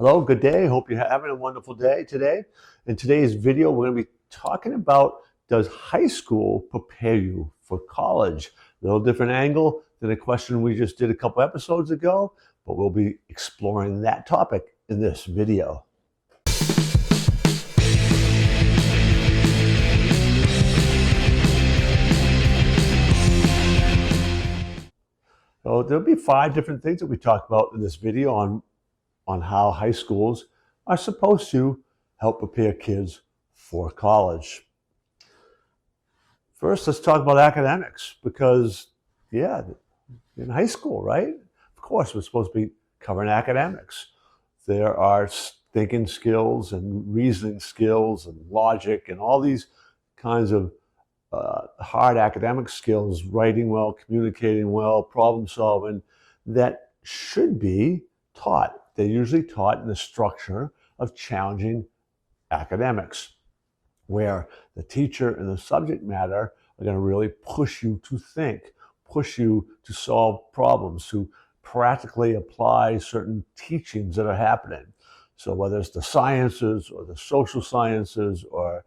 Hello, good day. Hope you're having a wonderful day today. In today's video, we're going to be talking about, does high school prepare you for college? A little different angle than a question we just did a couple episodes ago, but we'll be exploring that topic in this video. So there'll be 5 different things that we talk about in this video on how high schools are supposed to help prepare kids for college. First, let's talk about academics because, yeah, in high school, right? Of course, we're supposed to be covering academics. There are thinking skills and reasoning skills and logic and all these kinds of hard academic skills, writing well, communicating well, problem solving, that should be taught. They're usually taught in the structure of challenging academics, where the teacher and the subject matter are going to really push you to think, push you to solve problems, to practically apply certain teachings that are happening. So whether it's the sciences or the social sciences or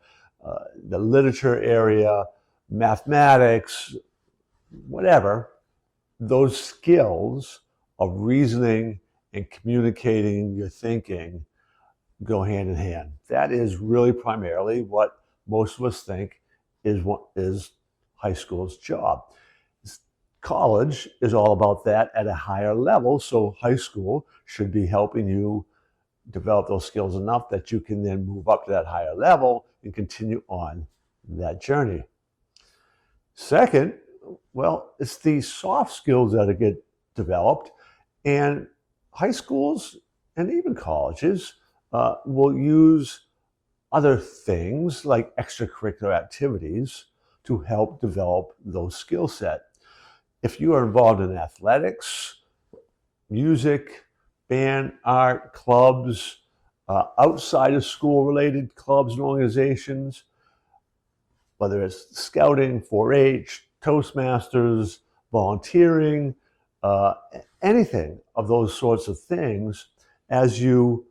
the literature area, mathematics, whatever, those skills of reasoning and communicating your thinking go hand in hand. That is really primarily what most of us think is high school's job. College is all about that at a higher level, so high school should be helping you develop those skills enough that you can then move up to that higher level and continue on that journey. Second, well, it's the soft skills that get developed, and high schools and even colleges will use other things like extracurricular activities to help develop those skill sets. If you are involved in athletics, music, band, art, clubs, outside of school related clubs and organizations, whether it's scouting, 4-H, Toastmasters, volunteering, anything of those sorts of things, as you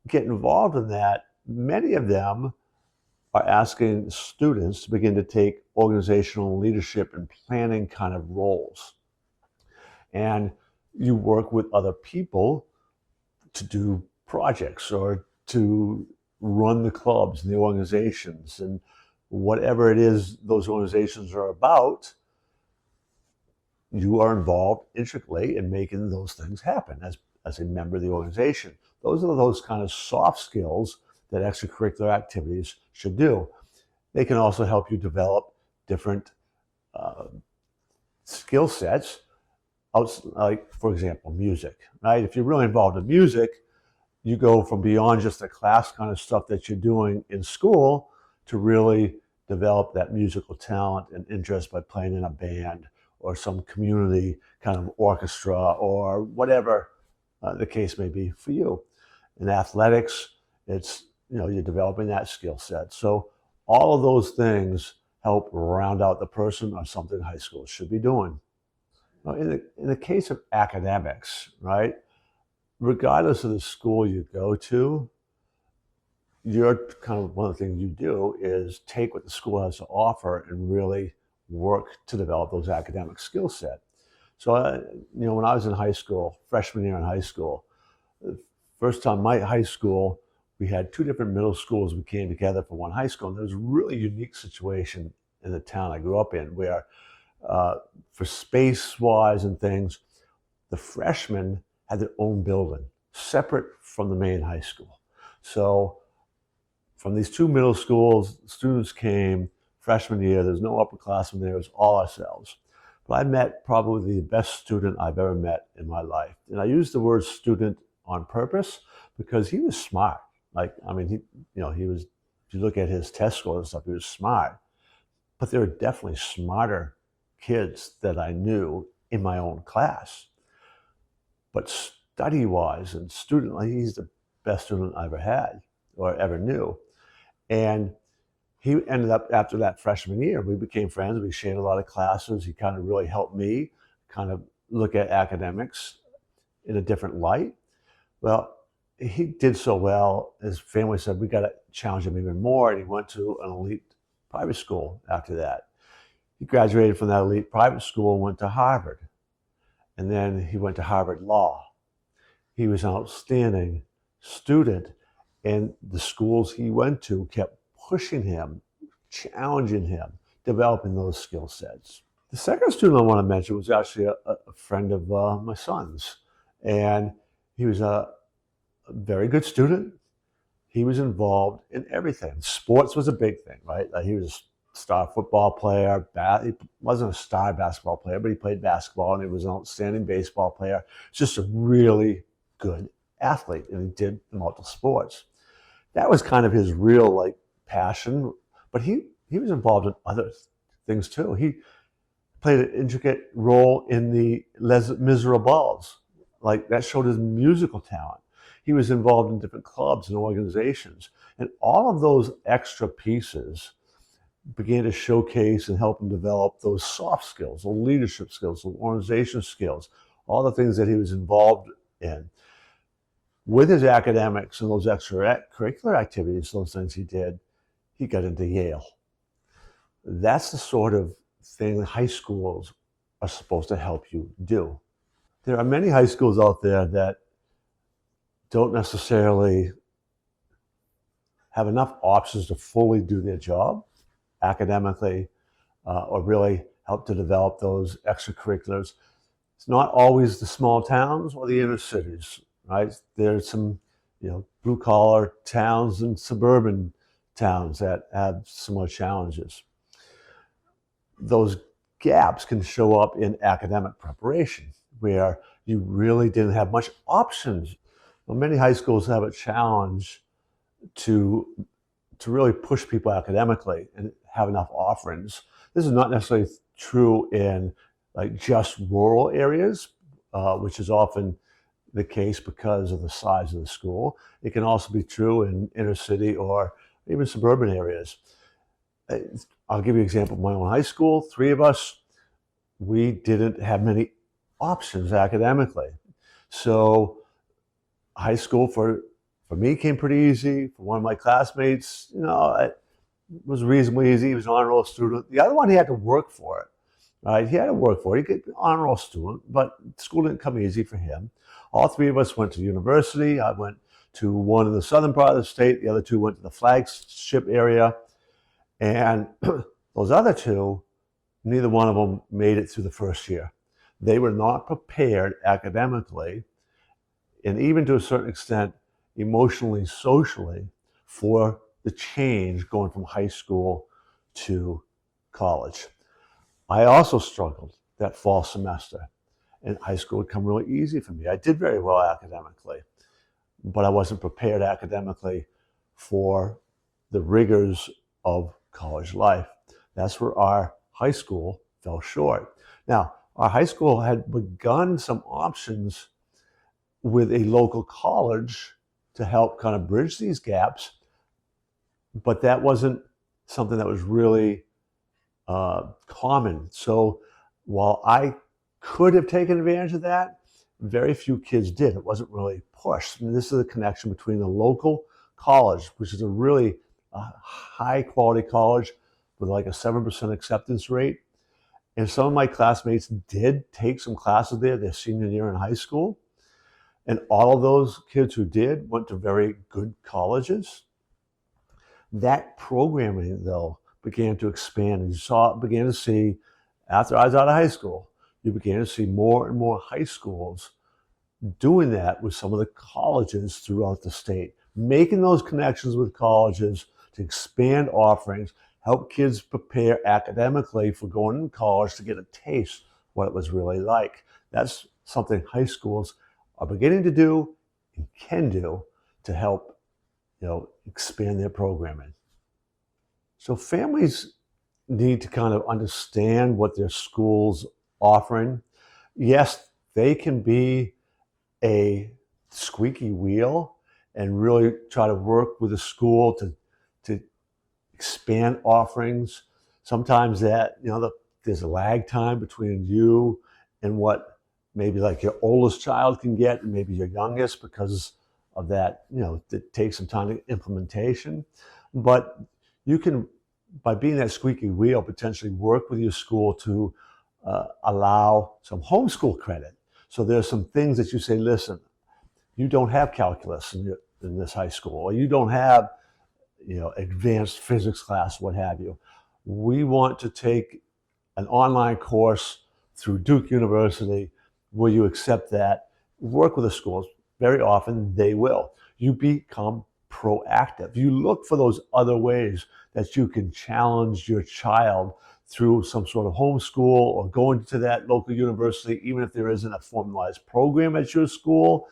get involved in that, many of them are asking students to begin to take organizational leadership and planning kind of roles. And you work with other people to do projects or to run the clubs and the organizations and whatever it is those organizations are about. You are involved intricately in making those things happen as a member of the organization. Those are those kind of soft skills that extracurricular activities should do. They can also help you develop different skill sets, like, for example, music, right? If you're really involved in music, you go from beyond just the class kind of stuff that you're doing in school to really develop that musical talent and interest by playing in a band or some community kind of orchestra or whatever the case may be for you. In athletics, it's, you're developing that skill set. So all of those things help round out the person or something high school should be doing. Now, in the case of academics, right, regardless of the school you go to, you're kind of one of the things you do is take what the school has to offer and really work to develop those academic skill set. So, when I was in high school, freshman year in high school, the first time my high school, we had 2 different middle schools. We came together for one high school, and there was a really unique situation in the town I grew up in where, for space-wise and things, the freshmen had their own building, separate from the main high school. So from these 2 middle schools, students came freshman year. There's no upperclassmen there. It was all ourselves. But I met probably the best student I've ever met in my life. And I use the word student on purpose because he was smart. He was, if you look at his test scores and stuff, he was smart. But there were definitely smarter kids that I knew in my own class. But study-wise and he's the best student I ever had or ever knew. And he ended up, after that freshman year, we became friends. We shared a lot of classes. He kind of really helped me kind of look at academics in a different light. Well, he did so well, his family said, we got to challenge him even more. And he went to an elite private school after that. He graduated from that elite private school and went to Harvard. And then he went to Harvard Law. He was an outstanding student, and the schools he went to kept pushing him, challenging him, developing those skill sets. The second student I want to mention was actually a friend of my son's, and he was a very good student. He was involved in everything. Sports was a big thing, right? He was a star football player. He wasn't a star basketball player, but he played basketball, and he was an outstanding baseball player. Just a really good athlete, and he did multiple sports. That was kind of his real passion, but he was involved in other things too. He played an intricate role in the Les Miserables. That showed his musical talent. He was involved in different clubs and organizations. And all of those extra pieces began to showcase and help him develop those soft skills, the leadership skills, the organization skills, all the things that he was involved in. With his academics and those extracurricular activities, those things he did, he got into Yale. That's the sort of thing high schools are supposed to help you do. There are many high schools out there that don't necessarily have enough options to fully do their job academically or really help to develop those extracurriculars. It's not always the small towns or the inner cities, right? There's some, blue collar towns and suburban towns that have similar challenges. Those gaps can show up in academic preparation, where you really didn't have much options. Well, many high schools have a challenge to really push people academically and have enough offerings. This is not necessarily true in just rural areas, which is often the case because of the size of the school. It can also be true in inner city or even suburban areas. I'll give you an example of my own high school. 3 of us, we didn't have many options academically. So high school for me came pretty easy. For one of my classmates, it was reasonably easy. He was an honor roll student. The other one, he had to work for it. Right? He had to work for it. He could be an honor roll student, but school didn't come easy for him. All 3 of us went to university. I went to one in the southern part of the state. The other 2 went to the flagship area. And those other 2, neither one of them made it through the first year. They were not prepared academically, and even to a certain extent, emotionally, socially, for the change going from high school to college. I also struggled that fall semester, and high school would come really easy for me. I did very well academically, but I wasn't prepared academically for the rigors of college life. That's where our high school fell short. Now, our high school had begun some options with a local college to help kind of bridge these gaps, but that wasn't something that was really common. So while I could have taken advantage of that, very few kids did. It wasn't really pushed. I mean, this is a connection between the local college, which is a really high quality college with a 7% acceptance rate. And some of my classmates did take some classes there their senior year in high school. And all of those kids who did went to very good colleges. That programming, though, began to expand. And you began to see, after I was out of high school, you began to see more and more high schools doing that with some of the colleges throughout the state, making those connections with colleges to expand offerings, help kids prepare academically for going to college to get a taste of what it was really like. That's something high schools are beginning to do and can do to help, expand their programming. So families need to kind of understand what their school's offering. Yes, they can be a squeaky wheel and really try to work with the school to expand offerings. Sometimes that, there's a lag time between you and what maybe your oldest child can get and maybe your youngest, because of that, that takes some time to implementation. But you can, by being that squeaky wheel, potentially work with your school to allow some homeschool credit. So there's some things that you say, listen, you don't have calculus in this high school, or you don't have, advanced physics class, what have you. We want to take an online course through Duke University. Will you accept that? Work with the schools. Very often they will. You become proactive. You look for those other ways that you can challenge your child through some sort of homeschool or going to that local university, even if there isn't a formalized program at your school.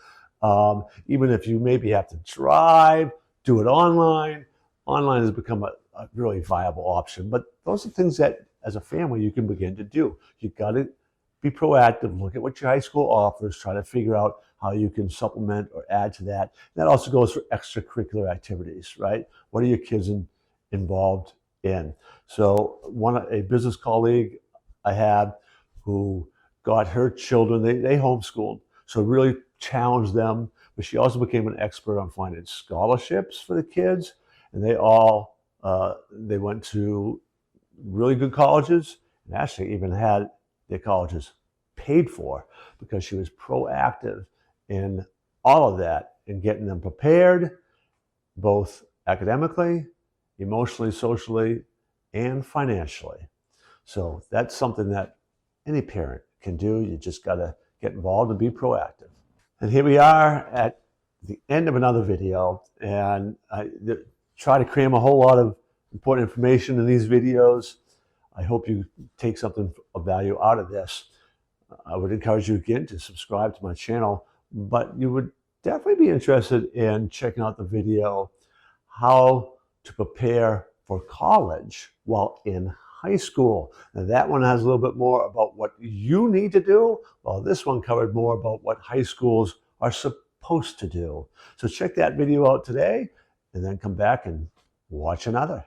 Even if you maybe have to drive, do it online. Online has become a really viable option. But those are things that, as a family, you can begin to do. You've got to be proactive, look at what your high school offers, try to figure out how you can supplement or add to that. That also goes for extracurricular activities, right? What are your kids involved in? So a business colleague I have who got her children, they homeschooled, so really challenged them, but she also became an expert on finding scholarships for the kids, and they went to really good colleges, and actually even had their colleges paid for, because she was proactive in all of that and getting them prepared, both academically, emotionally, socially, and financially. So that's something that any parent can do. You just got to get involved and be proactive. And here we are at the end of another video, and I try to cram a whole lot of important information in these videos. I hope you take something of value out of this. I would encourage you again to subscribe to my channel, but you would definitely be interested in checking out the video, how to prepare for college while in high school. And that one has a little bit more about what you need to do, while this one covered more about what high schools are supposed to do. So check that video out today, and then come back and watch another.